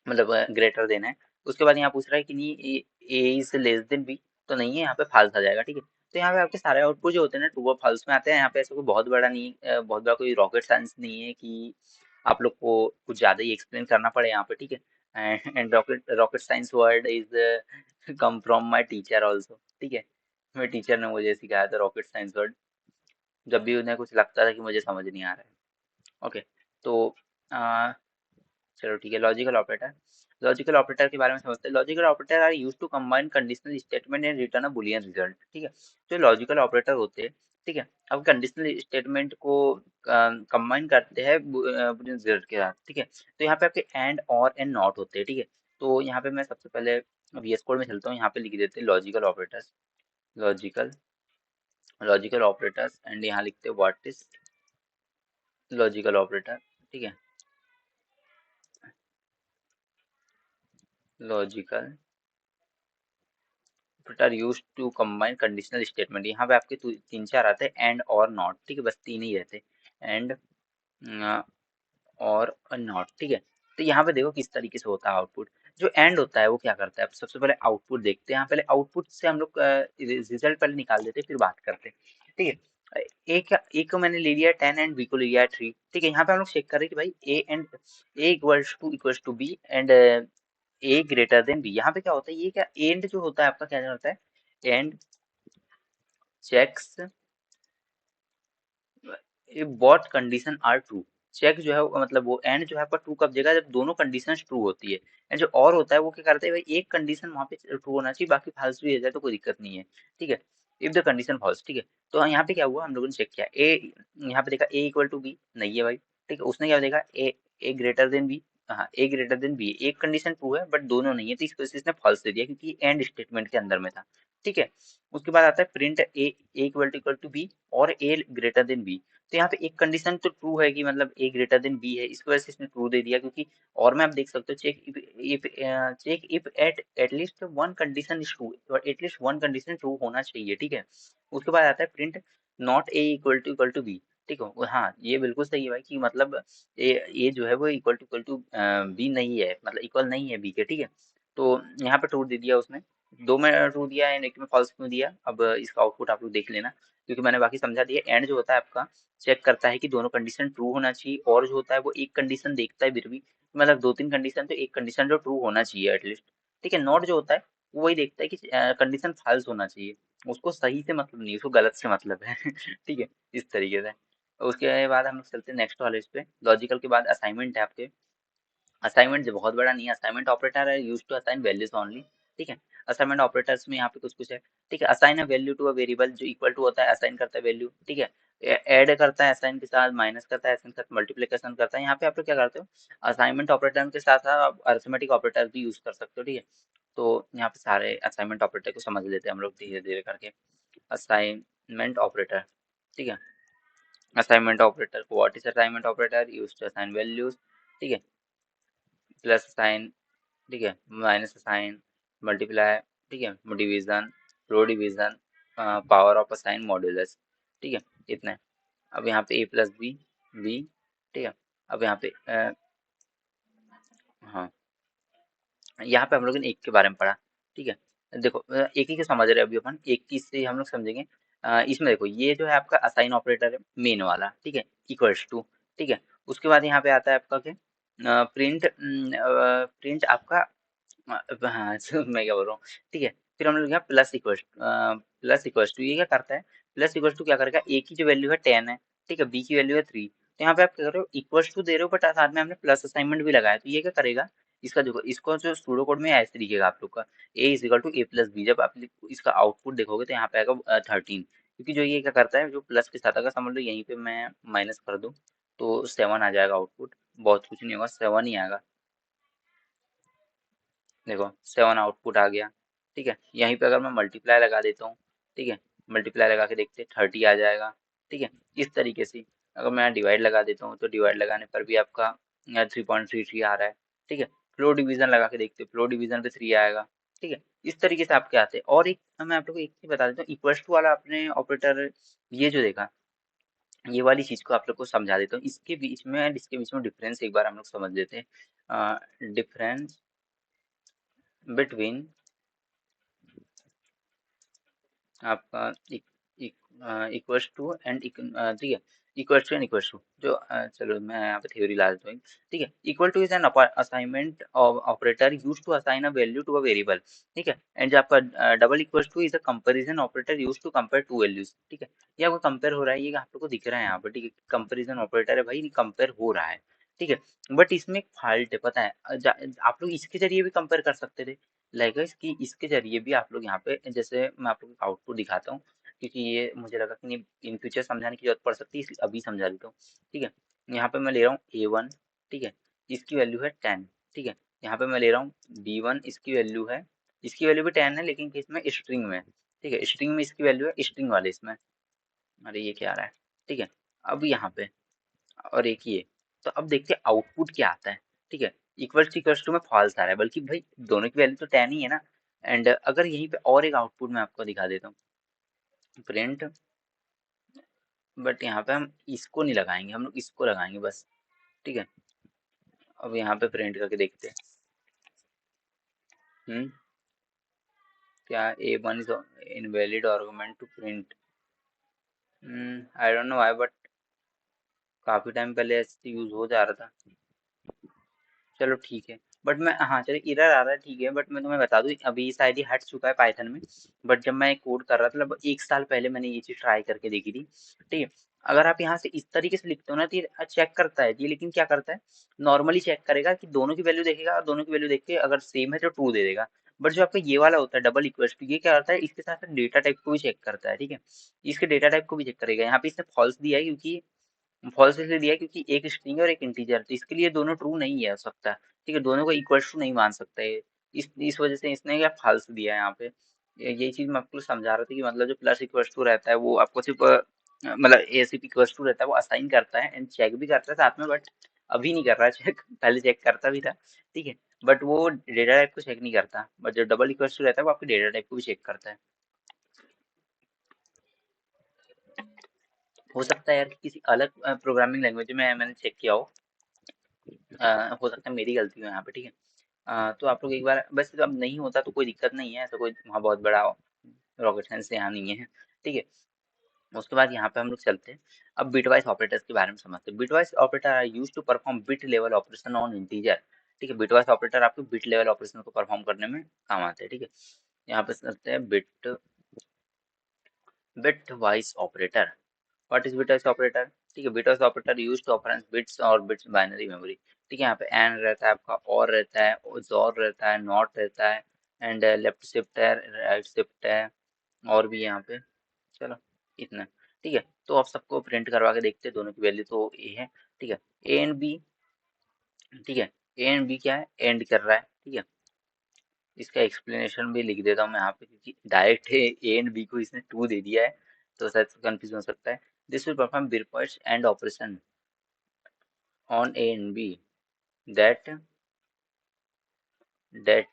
मतलब ग्रेटर देन है। उसके बाद यहाँ पूछ रहा है कि नहीं ए इज लेस देन बी, तो नहीं है, यहाँ पे फाल्स आ जाएगा, ठीक है। तो यहाँ पे आपके सारे आउटपुट जो होते हैं ना ट्रू और फाल्स में आते हैं। यहाँ पे ऐसा कोई बहुत बड़ा नहीं, बहुत बड़ा कोई रॉकेट साइंस नहीं है कि आप लोग को कुछ ज्यादा ही एक्सप्लेन करना पड़े यहाँ पे, ठीक है। And rocket rocket science word is come from my teacher also, ठीक है। मेरे टीचर ने मुझे सिखाया था रॉकेट साइंस वर्ड, जब भी उन्हें कुछ लगता था कि मुझे समझ नहीं आ रहा है। ओके, तो अ, चलो ठीक है। लॉजिकल ऑपरेटर, लॉजिकल ऑपरेटर के बारे में समझते हैं। Logical operator are use to combine conditional statement and return a Boolean result, ठीक है। जो लॉजिकल ऑपरेटर होते हैं, ठीक है, अब कंडीशनल स्टेटमेंट को कंबाइन करते हैं बुलियन रिजल्ट के साथ, ठीक है। तो यहाँ पे आपके एंड और एंड नॉट होते हैं, ठीक है। तो यहाँ पे मैं सबसे पहले VS कोड में चलता हूँ, यहाँ पे लिख देते हैं logical operators, logical logical operators, and यहाँ लिखते हैं व्हाट इज लॉजिकल ऑपरेटर, ठीक है। Logical operator use to combine conditional statement, यहाँ पे आपके तीन चार आते हैं, एंड और नॉट, ठीक है, बस तीन ही रहते हैं, एंड और नॉट, ठीक है। तो यहाँ पे देखो किस तरीके से होता है आउटपुट। जो एंड होता है वो क्या करता है, अब सबसे पहले आउटपुट देखते हैं। यहाँ पहले आउटपुट से हम लोग रिजल्ट पहले निकाल देते हैं, फिर बात करते हैं, ठीक है। ए को मैंने ले लिया 10 एंड बी को ले लिया 3, ठीक है। यहाँ पे हम लोग चेक कर रहे हैं कि भाई a equals to b and a greater than b. यहाँ पे क्या होता है, ये क्या एंड जो होता है आपका क्या होता है, and checks both condition are true. Check जो है मतलब वो एंड जो है आपका ट्रू कब देगा, जब दोनों कंडीशन ट्रू होती है। एंड जो और होता है वो क्या करता है, भाई एक कंडीशन वहां पे ट्रू होना चाहिए, बाकी फाल्स भी हो जाए तो कोई दिक्कत नहीं है, ठीक है। इफ द कंडीशन फॉल्स, ठीक है। तो यहाँ पे क्या हुआ, हम लोगों ने चेक किया ए, यहाँ पे देखा ए इक्वल टू बी, नहीं है भाई, ठीक है। उसने क्या देखा ए ग्रेटर देन बी, हाँ ए ग्रेटर देन बी, एक कंडीशन ट्रू है बट दोनों नहीं है, तो इस वजह से इसने फॉल्स दे दिया क्योंकि एंड स्टेटमेंट के अंदर में था, ठीक है। उसके बाद आता है print A equal to B और ए ग्रेटर देन बी। तो यहाँ पे एक कंडीशन तो ट्रू है कि मतलब ए ग्रेटर देन बी है, इस वजह से इसने ट्रू दे दिया, क्योंकि और में आप देख सकते हो check if at least one condition is true, at least one condition true होना चाहिए, ठीक है। उसके बाद आता है print not A equal to B, ठीक है। हाँ ये बिल्कुल सही है भाई कि मतलब ए जो है वो इक्वल टू बी नहीं है, मतलब इक्वल नहीं है बी के, ठीक है। तो यहाँ पे ट्रू दे दिया उसने, दो में ट्रू दिया एंड एक में फॉल्स क्यों दिया, अब इसका आउटपुट आप लोग देख लेना, क्योंकि मैंने बाकी समझा दिया। एंड जो होता है आपका चेक करता है कि दोनों कंडीशन ट्रू होना चाहिए, और जो होता है वो एक कंडीशन देखता है फिर भी, मतलब दो तीन कंडीशन तो एक कंडीशन जो ट्रू होना चाहिए एटलीस्ट, ठीक है। नॉट जो होता है वो वही देखता है कि कंडीशन फाल्स होना चाहिए, उसको सही से मतलब नहीं, उसको गलत से मतलब है ठीक है, इस तरीके से। उसके बाद हम लोग चलते हैं नेक्स्ट वाले इस पे। लॉजिकल के बाद असाइनमेंट है आपके। असाइनमेंट जो बहुत बड़ा नहीं है, असाइनमेंट ऑपरेटर है use to assign values only, ठीक है। असाइनमेंट ऑपरेटर्स में यहाँ पे कुछ कुछ है, ठीक है। Assign a value to a variable, जो इक्वल टू होता है असाइन करता है वैल्यू, ठीक है। ऐड करता है असाइन के साथ, माइनस करता है असाइन के साथ, मल्टीप्लिकेशन करता है। यहाँ पे आप लोग क्या करते हो, असाइनमेंट ऑपरेटर के साथ साथ आप अरिथमेटिक ऑपरेटर भी यूज कर सकते हो, ठीक है। तो यहाँ पे सारे असाइनमेंट ऑपरेटर को समझ लेते हैं हम लोग धीरे धीरे करके। असाइनमेंट ऑपरेटर, ठीक है। Assignment operator, what is assignment operator, use to assign values, ठीक है। प्लस साइन, ठीक है, माइनस साइन, मल्टीप्लाई, ठीक है, division, row division, power of a sign modulus, ठीक है, इतना है। अब यहाँ पे ए प्लस बी, बी, ठीक है। अब यहाँ पे हाँ, यहाँ पे हम लोगों ने एक के बारे में पढ़ा, ठीक है। देखो एक ही के समझ रहे हैं अभी अपन, एक की से हम लोग समझेंगे। इसमें देखो ये जो है आपका असाइन ऑपरेटर है मेन वाला, ठीक है, इक्वल्स टू, ठीक है। उसके बाद यहाँ पे आता है आपका क्या, प्रिंट, प्रिंट आपका, हाँ मैं क्या बोल रहा हूँ, ठीक है। फिर हम लोग यहाँ प्लस इक्वल्स टू ये क्या करता है, प्लस इक्वल्स टू क्या करेगा, ए की जो वैल्यू है 10 है, ठीक है, बी की वैल्यू है 3, तो यहाँ पे आप क्या कर रहे हो, इक्वल्स टू दे रहे हो बट साथ में हमने प्लस असाइनमेंट भी लगाया, तो ये क्या करेगा, इसका देखो, इसको जो सूडो कोड में ऐसे दिखेगा आप लोग का, a is equal to a plus b, जब आप इसका आउटपुट देखोगे तो यहाँ पे आएगा 13, क्योंकि जो ये क्या करता है, जो प्लस के साथ, अगर समझ लो यहीं पे मैं माइनस कर दूं तो 7 आ जाएगा आउटपुट, बहुत कुछ नहीं होगा, 7 ही आएगा, देखो 7 आउटपुट आ गया, ठीक है। यहीं पे अगर मैं मल्टीप्लाई लगा देता हूँ, ठीक है, मल्टीप्लाई लगा के देखते 30 आ जाएगा, ठीक है। इस तरीके से अगर मैं डिवाइड लगा देता हूँ तो डिवाइड लगाने पर भी आपका 3.33 आ रहा है, ठीक है। फ्लो डिवीजन लगा के देखते, फ्लो डिवीजन पे 3 आएगा, ठीक है। इस तरीके से आपके आते हैं। और एक मैं आप लोग को एक चीज बता देता हूँ, इक्वल्स टू वाला आपने ऑपरेटर ये जो देखा, ये वाली चीज को आप लोग को समझा देता हूँ, इसके बीच में डिफरेंस एक बार हम लोग समझ लेते हैं, डिफरेंस बिटवीन आपका इक्वल्स टू एंड, ठीक है, equals to and equals to जो, चलो मैं यहाँ पे थ्योरी ला देता हूँ, ठीक है। Equal to is an assignment operator use to assign a value to a variable, ठीक है। एंड जो आपका double equals to is a comparison operator use to compare two values, ठीक है। ये आपको कंपेयर हो रहा है, ये आप लोग को दिख रहा है यहाँ पर, ठीक है, कंपेरिजन ऑपरेटर है भाई, कंपेयर हो रहा है, ठीक है। बट इसमें एक फॉल्ट है, पता है, आप लोग इसके जरिए भी कंपेयर कर सकते थे, लाइक इसकी इसके जरिए भी आप लोग यहाँ पे, जैसे मैं आप लोग को आउटपुट दिखाता हूँ, क्योंकि ये मुझे लगा कि नहीं इन फ्यूचर समझाने की जरूरत पड़ सकती है, इसलिए अभी समझा देता हूँ, ठीक है। यहाँ पे मैं ले रहा हूँ A1, ठीक है, इसकी वैल्यू है 10, ठीक है। यहाँ पे मैं ले रहा हूँ B1, इसकी वैल्यू भी 10 है, लेकिन किसमें, स्ट्रिंग में, ठीक है, स्ट्रिंग में इसकी वैल्यू है, स्ट्रिंग वाले इसमें, अरे ये क्या आ रहा है, ठीक है। अब यहाँ पे और एक ये, तो अब देखते हैं आउटपुट क्या आता है, ठीक है। इक्वल्स टू में फॉल्स आ रहा है, बल्कि भाई दोनों की वैल्यू तो 10 ही है ना। एंड अगर यहीं पे और एक आउटपुट मैं आपको दिखा देता हूँ, प्रिंट, बट यहाँ पे हम इसको नहीं लगाएंगे, हम लोग इसको लगाएंगे बस, ठीक है। अब यहाँ पे प्रिंट करके देखते हैं, हम्म, क्या A1 is invalid argument to print, I don't know why, but काफी टाइम पहले ऐसे यूज हो जा रहा था, चलो ठीक है। बट मैं, हाँ चलो एरर आ रहा है, ठीक है, बट मैं तुम्हें बता दूं अभी शायद ये हट चुका है पाइथन में, बट जब मैं कोड कर रहा था लगभग 1 साल पहले मैंने ये चीज ट्राई करके देखी थी, ठीक है। अगर आप यहाँ से इस तरीके से लिखते हो ना तो ये चेक करता है ये, लेकिन क्या करता है, नॉर्मली चेक करेगा कि दोनों की वैल्यू देखेगा, और दोनों की वैल्यू देख के अगर सेम है तो ट्रू दे देगा। बट जो आपका ये वाला होता है डबल इक्वल्स टू, ये क्या करता है, इसके साथ साथ डेटा टाइप को भी चेक करता है, ठीक है। इसके डेटा टाइप को भी चेक करेगा, यहाँ पे इसने फॉल्स दिया है, क्योंकि फॉल्स इसलिए दिया है क्योंकि एक स्ट्रिंग है और एक इंटीजर, तो इसके लिए दोनों ट्रू नहीं है हो सकता, ठीक है, दोनों को इक्वल टू नहीं मान सकता है, इस वजह से इसने क्या फॉल्स दिया है यहाँ पे। यही चीज मैं आपको समझा रहा था कि मतलब जो प्लस इक्वल टू रहता है वो आपको सिर्फ मतलब ए सिर्फ इक्वल टू रहता है, वो असाइन करता है एंड चेक भी करता है साथ में, बट अभी नहीं कर रहा है चेक, पहले चेक करता भी था, ठीक है। बट वो डेटा टाइप को चेक नहीं करता, बट जो डबल इक्वल टू रहता है वो आपके डेटा टाइप को भी चेक करता है। हो सकता है यार कि किसी अलग प्रोग्रामिंग लैंग्वेज में मैंने चेक किया हो, हो सकता है मेरी गलती हो यहाँ पे, ठीक है। तो आप लोग एक बार, वैसे तो अब नहीं होता तो कोई दिक्कत नहीं है, ऐसा कोई वहाँ बहुत बड़ा रॉकेट साइंस यहाँ नहीं है, ठीक है। उसके बाद यहाँ पे हम लोग चलते हैं, अब बिटवाइज ऑपरेटर्स के बारे में समझते हैं। Bitwise operator are use to perform bit level operation on integer, ठीक है। बिटवाइज ऑपरेटर आपको बिट लेवल ऑपरेशन को परफॉर्म करने में काम आते हैं, ठीक है। यहाँ पे चलते हैं bitwise operator. What is bitwise operator, ठीक है। Bitwise operator use to operand bits और बिट्स बाइनरी मेमोरी, ठीक है। यहाँ पे एंड रहता है आपका, और रहता है, और रहता है, नॉट रहता है, एंड लेफ्ट शिफ्ट है, राइट शिफ्ट है, और भी यहाँ पे, चलो इतना, ठीक है। तो आप सबको प्रिंट करवा के देखते हैं, दोनों की वैल्यू तो ए है, ठीक है। ए एंड बी, ठीक है, ए एंड बी क्या है, एंड कर रहा है, ठीक है। इसका एक्सप्लेनेशन भी लिख देता हूँ मैं यहाँ पे, क्योंकि डायरेक्ट ए एंड बी को इसने टू दे दिया है, तो शायद कंफ्यूज हो सकता है। This will perform bitwise and operation on A and B, that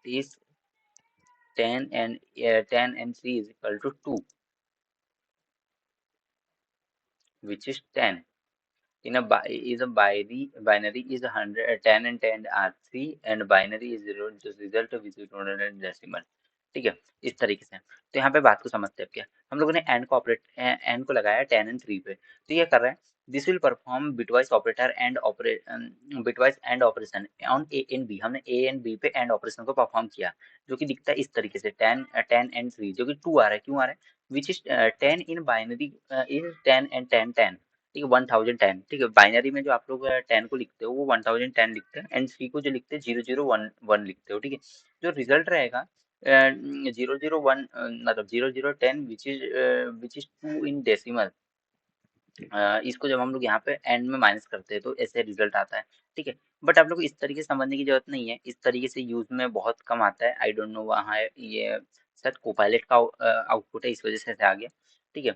is 10 and C is equal to 2, which is 10. In a binary is 100, 10 and 10 are 3, and binary is 0, just result of which is 100 decimal. ठीक है, इस तरीके से। तो यहाँ पे बात को समझते हैं अब क्या, हम लोगों ने एंड को लगाया 10 एंड 3 पे, तो ये कर रहा है this will perform bitwise operator and bitwise and operation on A and B. हमने ए एंड बी पे एंड ऑपरेशन को परफॉर्म किया, जो कि दिखता है इस तरीके से 10 एंड 3, जो कि 2 आ रहा है, क्यों आ रहा है, विच is 10 in binary is 10 and 10 10, ठीक है, 1010, ठीक है, बाइनरी में जो आप लोग 10 को लिखते हो वो 1010 लिखते हैं, एंड 3 को जो लिखते हैं 0011 लिखते हो, ठीक है। जो रिजल्ट रहेगा 001 मतलब 0010 विच इज 2 इन डेसिमल, इसको जब हम लोग यहाँ पे एंड में माइनस करते हैं तो ऐसे रिजल्ट आता है, ठीक है। बट आप लोग को इस तरीके से समझने की जरूरत नहीं है, इस तरीके से यूज में बहुत कम आता है, आई डोंट नो वहाँ ये शायद कोपायलट का आउटपुट है, इस वजह से ऐसे आ गया, ठीक है।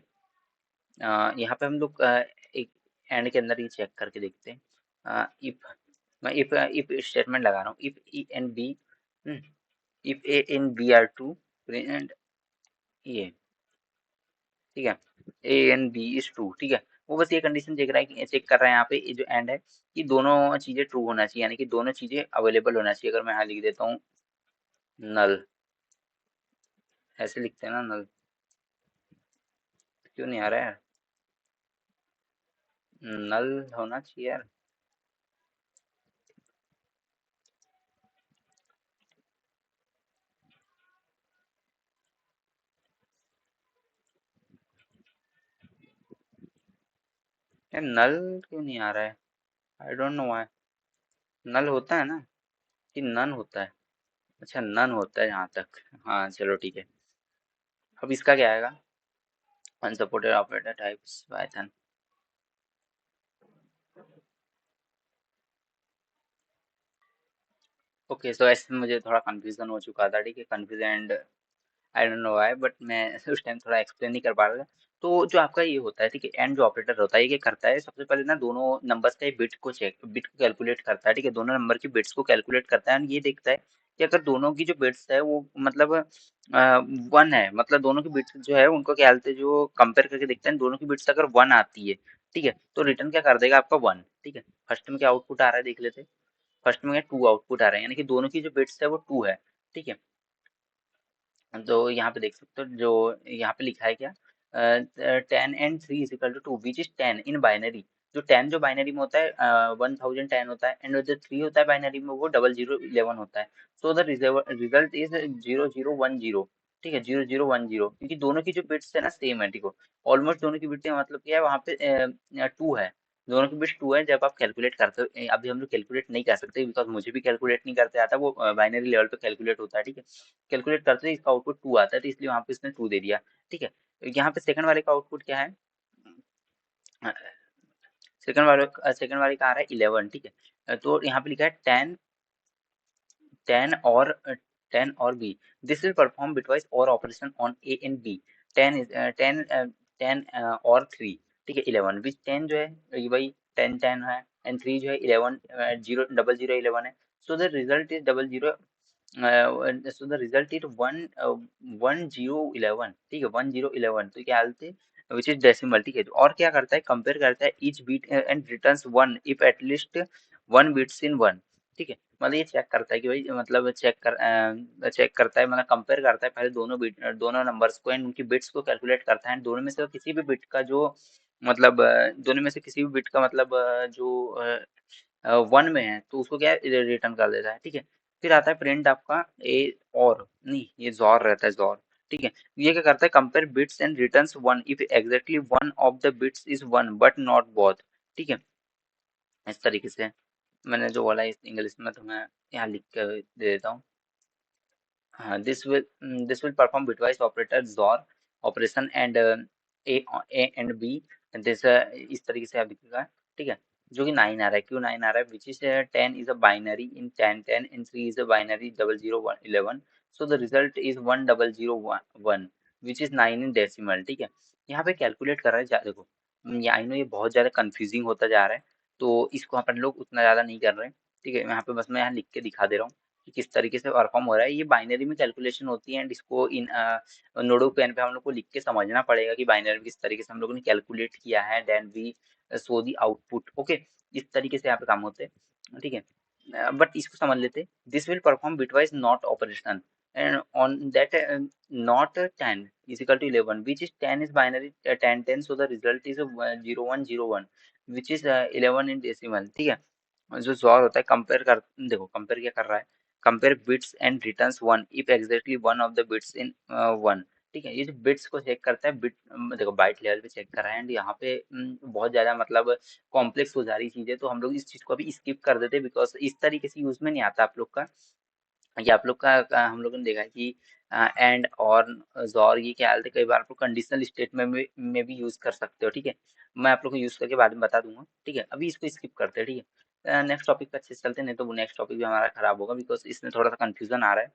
यहाँ पे हम लोग एक एंड के अंदर ही चेक करके देखते हैं, इफ मैं इफ स्टेटमेंट लगा रहा हूँ, if A and B, if A and B are two, print ये, ठीक है, A and B is true, ठीक है। वो बस ये कंडीशन देख रहा है कि चेक कर रहा है यहाँ पे, ये जो एंड है कि दोनों चीजें ट्रू होना चाहिए, यानी कि दोनों चीजें अवेलेबल होना चाहिए। अगर मैं यहाँ लिख देता हूँ नल, ऐसे लिखते हैं ना नल, क्यों नहीं आ रहा है, नल होना चाहिए यार, यार नल क्यों नहीं आ रहा है, आई डोंट नो व्हाई। नल होता है ना कि नन होता है, अच्छा नन होता है यहाँ तक, हाँ चलो ठीक है। अब इसका क्या आएगा, unsupported operator types Python. Okay, so ऐसे मुझे थोड़ा कंफ्यूजन हो चुका था, ठीक है, confusion, I don't know why, but मैं उस टाइम थोड़ा एक्सप्लेन नहीं कर पा रहा था। तो जो आपका ये होता है, ठीक है, एंड जो ऑपरेटर होता है ये क्या करता है, सबसे पहले ना दोनों नंबर्स का बिट को कैलकुलेट करता है, ठीक है, दोनों नंबर की बिट्स को कैलकुलेट करता है, और ये देखता है कि अगर दोनों की जो बिट्स है वो मतलब 1 है, मतलब दोनों की बिट्स जो है उनको क्या बोलते हैं, जो कंपेयर करके देखते हैं, दोनों की बिट्स अगर 1 आती है, ठीक है, तो रिटर्न क्या कर देगा आपका 1, ठीक है। फर्स्ट में क्या आउटपुट आ रहा है देख लेते हैं, फर्स्ट में 2 आउटपुट आ रहा है, यानी कि दोनों की जो बिट्स है वो 2 है, ठीक है। तो यहाँ पे देख सकते हो जो यहाँ पे लिखा है क्या, 10 and 3 is equal to 2 which is 10 in binary. जो 10 जो बाइनरी में होता है 1010 होता है, एंड जो 3 होता है बाइनरी में वो 0011 होता है। सो द रिजल्ट इज 0010, ठीक है, 0010, क्योंकि दोनों की जो बिट्स है ना सेम है, ठीक है, ऑलमोस्ट दोनों की बिट्स, मतलब क्या है वहाँ पे 2 है, दोनों की बिट्स 2 है। जब आप कैलकुलेट करते हो, अभी हम लोग कैलकुलेट नहीं कर सकते बिकॉज मुझे भी कैलकुलेट नहीं करते आता, वो बाइनरी लेवल पे कैलकुलेट होता है, ठीक है। कैलकुलेट करते ही इसका आउटपुट 2 आता है, तो इसलिए वहां पे इसने 2 दे दिया, ठीक है। यहाँ पे सेकंड वाले का आउटपुट क्या है, सेकंड वाले का आ रहा है 11, ठीक है। तो यहाँ पे लिखा है 10 और 10 और b, this will perform bitwise और operation on A and b, 10 is 10 और 3, ठीक है, 11 विच 10 जो है ये वही 10 10 है, एंड 3 जो है 11 जीरो डबल जीरो 11 है। So the result is double zero, so the result is 1011, ठीक है, 1011, तो क्या हालत है, विच इज डेसिमल, ठीक है। और क्या करता है, कंपेयर करता है each bit and returns 1 if at least 1 bits in 1, ठीक है। मतलब ये चेक करता है कि भाई, मतलब चेक करता है, मतलब कंपेयर करता है पहले दोनों नंबर्स को, एंड उनकी बिट्स को कैलकुलेट करता है, दोनों में से किसी भी बिट का जो मतलब दोनों में से किसी भी बिट का मतलब जो 1 में है तो उसको क्या रिटर्न कर देता है, ठीक है। फिर आता है प्रिंट आपका ए, और नहीं ये जॉर रहता है, जॉर, ठीक है। ये क्या करता है, compare bits and returns 1 if exactly one of the bits is 1 but not both, ठीक है। इस तरीके से मैंने जो बोला इस इंग्लिश में, तो मैं यहाँ लिख के दे देता हूँ। हाँ, this will perform bitwise operator XOR operation and A and B, this इस तरीके से आप दिखेगा, ठीक है। जो कि 9 आ रहा है, क्यों 9 आ रहा है, which is 10 is a binary in 10 10 and 3 is a binary 0011, so the result is 1001 which is 9 in decimal, ठीक है। यहाँ पे कैलकुलेट कर रहा है, देखो ये आई नो ये बहुत ज्यादा कंफ्यूजिंग होता जा रहा है, तो इसको अपन लोग उतना ज्यादा नहीं कर रहे हैं, ठीक है। यहाँ पे बस मैं यहाँ लिख के दिखा दे रहा हूँ कि किस तरीके से परफॉर्म हो रहा है। ये बाइनरी में कैलकुलेशन होती है, एंड इसको इन नोडो पेन पे हम लोग को लिख के समझना पड़ेगा कि बाइनरी में किस तरीके से हम लोगों ने कैलकुलेट किया है, then we show the output, okay. इस तरीके से यहाँ पे काम होते हैं, ठीक है। बट इसको समझ लेते, this will perform bitwise not operation, and on that not 10 is equal to 11, which is 10 is binary 10 10, so the result is 0101, which is 11 in decimal, ठीक है। जो जॉर होता है कंपेयर कर, देखो कंपेयर क्या कर रहा है, compare bits and returns one if exactly one of the bits in one, ठीक है। ये जो बिट्स को चेक करता है, बिट देखो बाइट लेवल पे चेक कर रहा है, एंड यहाँ पे बहुत ज्यादा मतलब कॉम्प्लेक्स हो जा रही चीजें, तो हम लोग इस चीज को अभी स्किप कर देते, बिकॉज इस तरीके से यूज में नहीं आता आप लोग का। ये आप लोग का हम लोगों ने देखा है कि एंड और और ये क्या हालत है, कई बार आप लोग कंडीशनल स्टेट में भी यूज कर सकते हो, ठीक है। मैं आप लोग को यूज करके बाद में बता दूंगा, ठीक है। अभी इसको स्किप करते हैं, ठीक है। नेक्स्ट टॉपिक पे अच्छे से चलते हैं, नहीं तो नेक्स्ट टॉपिक भी हमारा खराब होगा, बिकॉज इसमें थोड़ा सा कंफ्यूजन आ रहा है।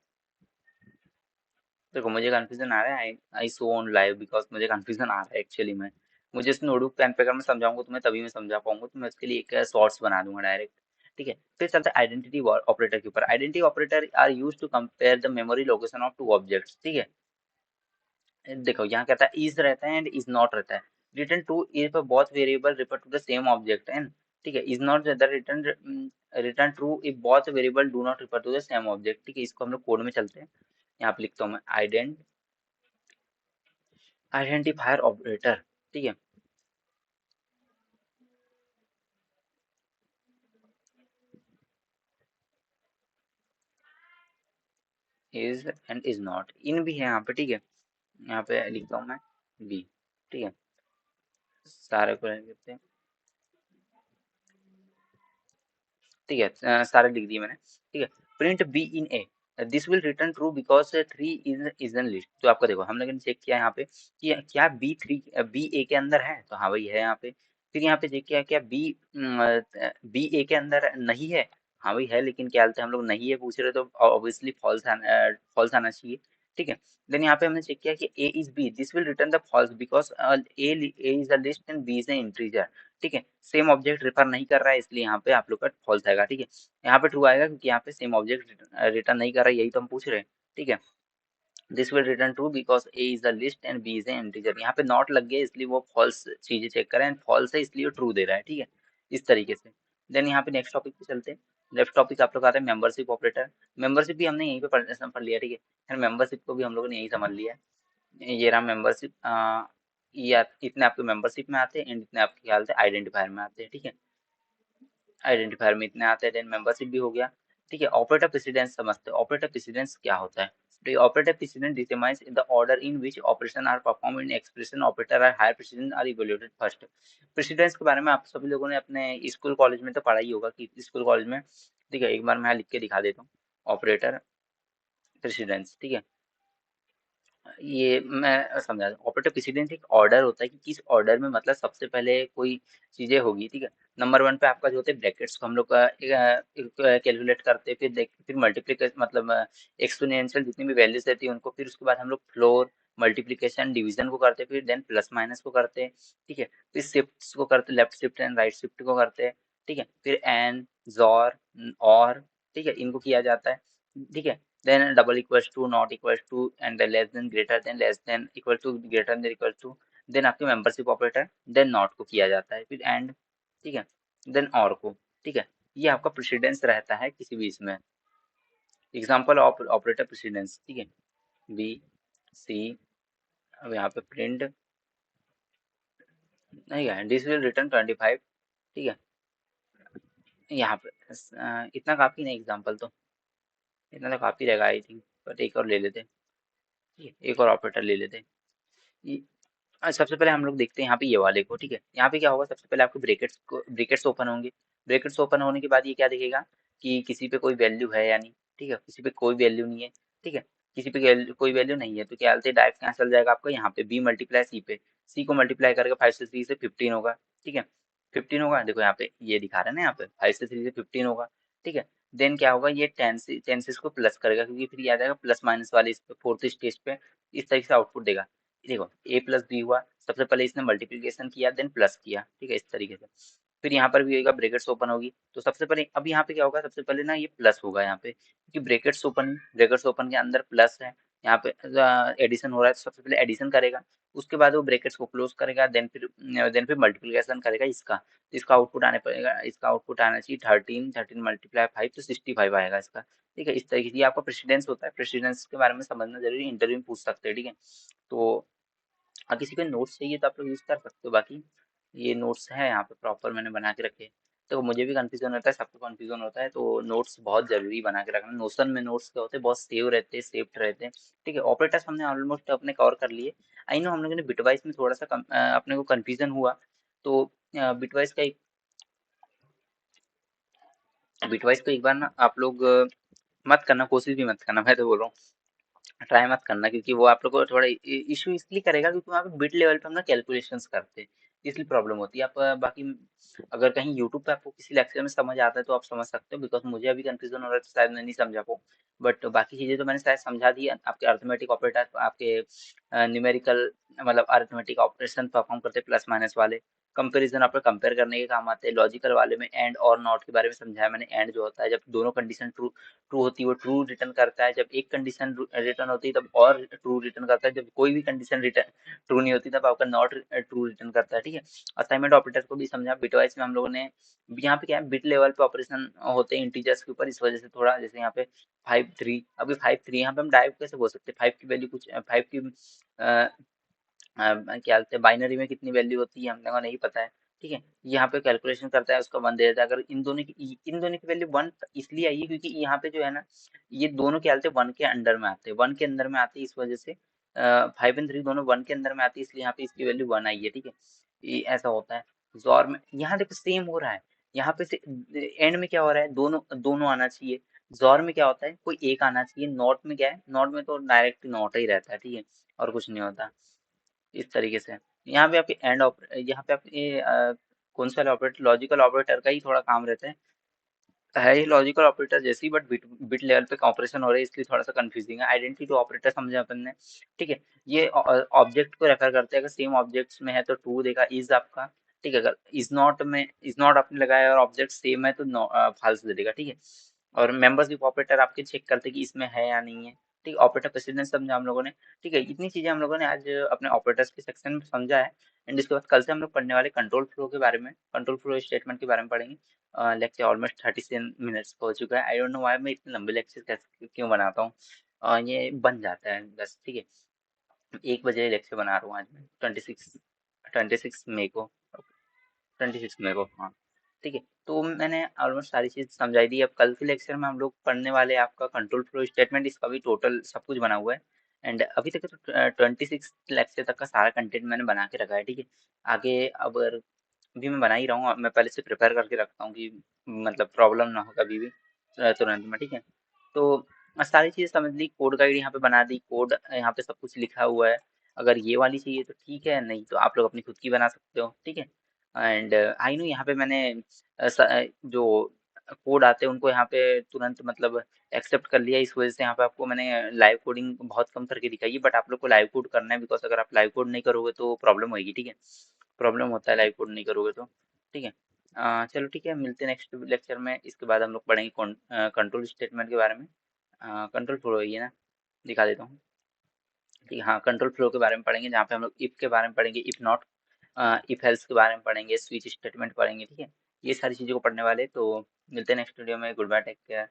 देखो मुझे कंफ्यूजन आ रहा है, आई आई सो ऑन लाइव, बिकॉज मुझे कंफ्यूजन आ रहा है एक्चुअली में। मुझे इस नोटबुक पेन पे अगर मैं समझाऊंगा तुम्हें तभी मैं समझा पाऊंगा, तो मैं उसके लिए एक शॉर्ट्स बना दूंगा डायरेक्ट, ठीक है। फिर चलते हैं आइडेंटिटी ऑपरेटर के ऊपर। Identity operator are use to compare the memory location of two objects, ठीक है। देखो यहाँ कहता है इज रहता है एंड इज नॉट रहता है। रिटर्न टू इज पर both variable refer to the same object and, ठीक है। Is not the return, return true if both variable do not refer to the same object, ठीक है। इसको हम लोग कोड में चलते हैं, यहाँ पे लिखता हूँ मैं आइडेंटिफायर ऑपरेटर, ठीक है। इज एंड इज नॉट, इन भी है यहाँ पे, ठीक है। यहाँ पे लिखता हूँ मैं बी, ठीक है। सारे को लिखते हैं, ठीक है। सारे लिख दिए मैंने, ठीक है। Print be in A, this will return true because three is in list. तो आपका देखो हम लोगों ने चेक किया यहाँ पे कि क्या बी थ्री बी ए के अंदर है, तो हाँ भाई है यहाँ पे। फिर यहाँ पे चेक किया क्या बी बी ए के अंदर नहीं है, हाँ भाई है, लेकिन क्या हालत है हम लोग नहीं है पूछ रहे, तो ऑब्वियसली फॉल्स आना चाहिए, ठीक है। देन यहाँ पे हमने चेक किया कि a is b, this will return the false because A is a list and B is a integer, ठीक है। सेम ऑब्जेक्ट रेफर नहीं कर रहा है, इसलिए यहाँ पे आप लोग का फॉल्स आएगा, ठीक है। यहाँ पे ट्रू आएगा क्योंकि यहाँ पे सेम ऑब्जेक्ट रिटर्न नहीं कर रहा है, यही तो हम पूछ रहे हैं, ठीक है। This will return true because A is the list and B is a integer, यहाँ पे नॉट लग गया इसलिए वो फॉल्स चीजें चेक कर रहे हैं, फॉल्स है इसलिए वो ट्रू दे रहा है, ठीक है। इस तरीके से। देन यहाँ पे नेक्स्ट टॉपिक पे चलते हैं। नेक्स्ट टॉपिक आप लोग आता है मेंबरशिप ऑपरेटर। मेंबरशिप भी हमने यहीं पे पढ़ लिया, ठीक है। फिर मेंबरशिप को भी हम लोगों ने यही समझ लिया है। ये रहा मेंबरशिप, ये इतने आपके मेंबरशिप में आते हैं एंड इतने आपके ख्याल से आइडेंटिफायर में आते हैं, ठीक है। आइडेंटिफायर में इतने आते हैं, देन मेंबरशिप भी हो गया, ठीक है। ऑपरेटर प्रेसिडेंस समझते हैं, ऑपरेटर प्रेसिडेंस क्या होता है। तो operator precedence determines the order in which operation are perform in expression operator are higher precedence are evaluated first. Precedence के बारे में आप सभी लोगों ने अपने स्कूल कॉलेज में तो पढ़ा ही होगा कि स्कूल कॉलेज में, ठीक है। एक बार मैं यहाँ लिख के दिखा देता हूँ, ऑपरेटर प्रेसिडेंस, ठीक है। ये मैं समझा, ऑपरेटर प्रेसिडेंस एक ऑर्डर होता है कि किस ऑर्डर में मतलब सबसे पहले कोई चीजें होगी, ठीक है। नंबर वन पे आपका जो होते हैं ब्रैकेट्स को हम लोग कैलकुलेट करते हैं, फिर देख फिर मल्टीप्लिकेशन मतलब एक्सपोनेंशियल जितनी भी वैल्यूज रहती है उनको, फिर उसके बाद हम लोग फ्लोर मल्टीप्लिकेशन डिवीजन को करते हैं, फिर देन प्लस माइनस को करते हैं, ठीक है। फिर शिफ्ट को करते हैं, left shift and right shift को करते हैं, ठीक है। फिर एंड जोर और, ठीक है, इनको किया जाता है, ठीक है। then double equals to not equals to and the less than less than equal to greater than equal to, then आपके मेंबरशिप ऑपरेटर देन नॉट को किया जाता है, फिर एंड, ठीक है, देन और को, ठीक है। ये आपका प्रेसिडेंस रहता है किसी भी इसमें। एग्जांपल ऑफ ऑपरेटर प्रेसिडेंस, ठीक है। बी सी, अब यहाँ पे प्रिंट नहीं है, दिस विल रिटर्न 25, ठीक है। यहाँ पे इतना काफी नहीं, एग्जांपल तो इतना तो काफी रहेगा आई थिंक, बट एक और ले लेते हैं, ठीक है, एक और ऑपरेटर ले लेते हैं। सबसे पहले हम लोग देखते हैं यहाँ पे ये वाले को, ठीक है। यहाँ पे क्या होगा, सबसे पहले आपके ब्रेकेट्स ओपन होंगे। ब्रेकेट्स ओपन होने के बाद ये क्या दिखेगा कि किसी पे कोई वैल्यू है या नहीं, ठीक है। किसी पे कोई वैल्यू नहीं है, ठीक है। किसी पे कोई वैल्यू नहीं है तो क्या हालत है, डायरेक्ट कहाँ चल जाएगा आपका, यहाँ पे बी मल्टीप्लाई सी पे, सी को मल्टीप्लाई करके 5 से 3 से 15 होगा, ठीक है। 15 होगा, देखो यहाँ पे ये दिखा रहा है ना, यहाँ पे 5 से 3 से 15 होगा, ठीक है। देन क्या होगा, ये 10 से इसको प्लस करेगा क्योंकि फिर ये आ जाएगा प्लस माइनस वाले इस पे फोर्थ स्टेज पे, इस तरीके से आउटपुट देगा। देखो ए प्लस बी हुआ, सबसे पहले इसने मल्टीप्लिकेशन किया देन प्लस किया, ठीक है, इस तरीके से। फिर यहाँ पर भी होगा, ब्रैकेट्स ओपन होगी, तो सबसे पहले अब यहाँ पे क्या होगा, सबसे पहले ना ये प्लस होगा यहाँ पे क्योंकि ब्रैकेट्स ओपन के अंदर प्लस है, यहाँ पे एडिशन हो रहा है तो सबसे पहले एडिशन करेगा। उसके बाद वो ब्रैकेट्स को क्लोज करेगा, देन फिर मल्टीप्लिकेशन करेगा इसका, तो इसका आउटपुट आने पड़ेगा, इसका आउटपुट आना चाहिए 13, 13 × 5 तो 65 आएगा इसका। ठीक है, इस तरीके से ये आपका प्रेसिडेंस होता है। प्रेसिडेंस के बारे में समझना जरूरी, इंटरव्यू में पूछ सकते हैं। ठीक है, तो किसी को नोट्स चाहिए तो आप लोग यूज कर सकते हो। बाकी ये नोट्स है यहाँ पे प्रॉपर मैंने बना के रखे। तो मुझे भी कंफ्यूजन होता है, सबको कंफ्यूजन होता है, तो नोट्स बहुत जरूरी बना के रखना। नोशन में नोट्स क्या होते हैं, बहुत सेव रहते हैं, सेव्ड रहते हैं। ठीक है, ऑपरेटर्स हमने ऑलमोस्ट अपने कवर कर लिए। आई नो हम लोगों ने बिटवाइस में थोड़ा सा अपने को कंफ्यूजन हुआ, तो बिटवाइस का बिटवाइस को एक बार ना आप लोग मत करना, कोशिश भी मत करना, मैं तो बोल रहा हूँ ट्राई मत करना, क्योंकि वो आप लोग को थोड़ा इशू इसलिए करेगा क्योंकि वहाँ पे बिट लेवल पे हम ना कैलकुलेशंस करते हैं, इसलिए प्रॉब्लम होती है। आप बाकी अगर कहीं यूट्यूब पे आपको किसी लेक्चर में समझ आता है तो आप समझ सकते हो, बिकॉज मुझे अभी कंफ्यूजन हो रहा है तो शायद मैं नहीं समझा पाऊँ। बट बाकी चीज़ें तो मैंने शायद समझा दी। आपके अर्थमेटिक ऑपरेटर, आपके न्यूमेरिकल मतलब अर्थमेटिक ऑपरेशन परफॉर्म करते प्लस माइनस वाले, कंपैरिजन आपको कंपेयर करने के काम आते हैं। लॉजिकल वाले में एंड और नॉट के बारे में समझाया मैंने। एंड जो होता है, जब दोनों कंडीशन ट्रू ट्रू होती है वो ट्रू रिटर्न करता है, जब एक कंडीशन रिटर्न होती है तब और ट्रू रिटर्न करता है, जब कोई भी कंडीशन रिटर्न ट्रू नहीं होती तब आपका नॉट ट्रू रिटर्न करता है। ठीक है, असाइनमेंट ऑपरेटर को भी समझा। बिटवाइज में हम लोगों ने यहाँ पे क्या है, बिट लेवल पे ऑपरेशन होते हैं इंटीजर्स के ऊपर, इस वजह से थोड़ा जैसे यहाँ पे 5 3, अभी 5 3 यहाँ पे हम डाइव कैसे बोल सकते हैं, 5 की वैल्यू कुछ 5 की क्या बोलते हैं बाइनरी में कितनी वैल्यू होती है हम लोगों को नहीं पता है। ठीक है, यहाँ पे कैलकुलेशन करता है, उसका 1 दे देता है। अगर इन दोनों की वैल्यू 1 इसलिए आई है क्योंकि यहाँ पे जो है ना, ये दोनों क्या बोलते हैं 1 के अंडर में आते हैं, 1 के अंदर में आते हैं, इस वजह से 5 और 3 दोनों 1 के अंदर में आती है, इसलिए यहाँ पे इसकी वैल्यू 1 आई है। ठीक है, ये ऐसा होता है। जोर में यहाँ देखो सेम हो रहा है, यहाँ पे से एंड में क्या हो रहा है, दोनों दोनों आना चाहिए। जोर में क्या होता है, कोई एक आना चाहिए। नॉट में क्या है, नॉट में तो डायरेक्ट नॉट ही रहता है। ठीक है, और कुछ नहीं होता इस तरीके से। यहाँ पे आपके यहाँ पे आपके कौन सा ऑपरेटर, लॉजिकल ऑपरेटर का ही थोड़ा काम रहता है ही लॉजिकल ऑपरेटर जैसी, बट बिट बिट लेवल पे ऑपरेशन हो रहा है, इसलिए थोड़ा सा कंफ्यूजिंग है। आइडेंटिटी ऑपरेटर समझे अपन ने। ठीक है, ये ऑब्जेक्ट को रेफर करते हैं, अगर सेम ऑब्जेक्ट्स में है तो ट्रू देगा, इज आपका। ठीक है, अगर इज नॉट आपने लगाया और ऑब्जेक्ट सेम है तो फॉल्स दे देगा। ठीक है, और मेंबर्स ऑफ ऑपरेटर आपके चेक करते हैं कि इसमें है या नहीं है। ठीक है, ऑपरेटर प्रेसिडेंस समझा हम लोगों ने। ठीक है, इतनी चीजें हम लोगों ने आज अपने ऑपरेटर्स के सेक्शन में समझा है। एंड इसके बाद कल से हम लोग पढ़ने वाले कंट्रोल फ्लो के बारे में, कंट्रोल फ्लो स्टेटमेंट के बारे में पढ़ेंगे। लेक्चर ऑलमोस्ट 37 मिनट्स का हो चुका है। आई डोंट नो व्हाई मैं इतने लंबे लेक्चर कैसे क्यों बनाता हूँ। ये बन जाता है बस। ठीक है, 1 बजे लेक्चर बना रहा हूँ आज मैं, 26 मई को, 26 मई को, हाँ। ठीक है, तो मैंने ऑलमोस्ट सारी चीज समझाई दी। अब कल के लेक्चर में हम लोग पढ़ने वाले हैं आपका कंट्रोल फ्लो स्टेटमेंट, इसका भी टोटल सब कुछ बना हुआ है। एंड अभी तक तो 26 लेक्चर तक का सारा कंटेंट मैंने बना के रखा है। ठीक है, आगे अब अभी मैं बना ही रहा हूँ, मैं पहले से प्रिपेयर करके रखता हूँ कि मतलब प्रॉब्लम ना हो कभी भी तुरंत में। ठीक है, तो सारी चीज़ें समझ ली, कोड गाइड यहाँ पे बना दी, कोड यहाँ पे सब कुछ लिखा हुआ है। अगर ये वाली चाहिए तो ठीक है, नहीं तो आप लोग अपनी खुद की बना सकते हो। ठीक है, एंड आई नो यहाँ पे मैंने जो कोड आते हैं उनको यहाँ पे तुरंत मतलब एक्सेप्ट कर लिया, इस वजह से यहाँ पे आपको मैंने लाइव कोडिंग बहुत कम करके दिखाई है। बट आप लोग को लाइव कोड करना है, बिकॉज अगर आप लाइव कोड नहीं करोगे तो प्रॉब्लम होगी। ठीक है, प्रॉब्लम होता है लाइव कोड नहीं करोगे तो। ठीक है, चलो ठीक है, मिलते हैं नेक्स्ट लेक्चर में। इसके बाद हम लोग पढ़ेंगे कंट्रोल स्टेटमेंट के बारे में। कंट्रोल फ्लो ही है ना, दिखा देता हूँ। ठीक है, हाँ, कंट्रोल फ्लो के बारे में पढ़ेंगे, जहाँ पे हम लोग इफ के बारे में पढ़ेंगे, इफ नॉट, इफ हेल्स के बारे में पढ़ेंगे, स्विच स्टेटमेंट पढ़ेंगे। ठीक है, ये सारी चीज़ों को पढ़ने वाले, तो मिलते हैं नेक्स्ट वीडियो में। Good bye, take care.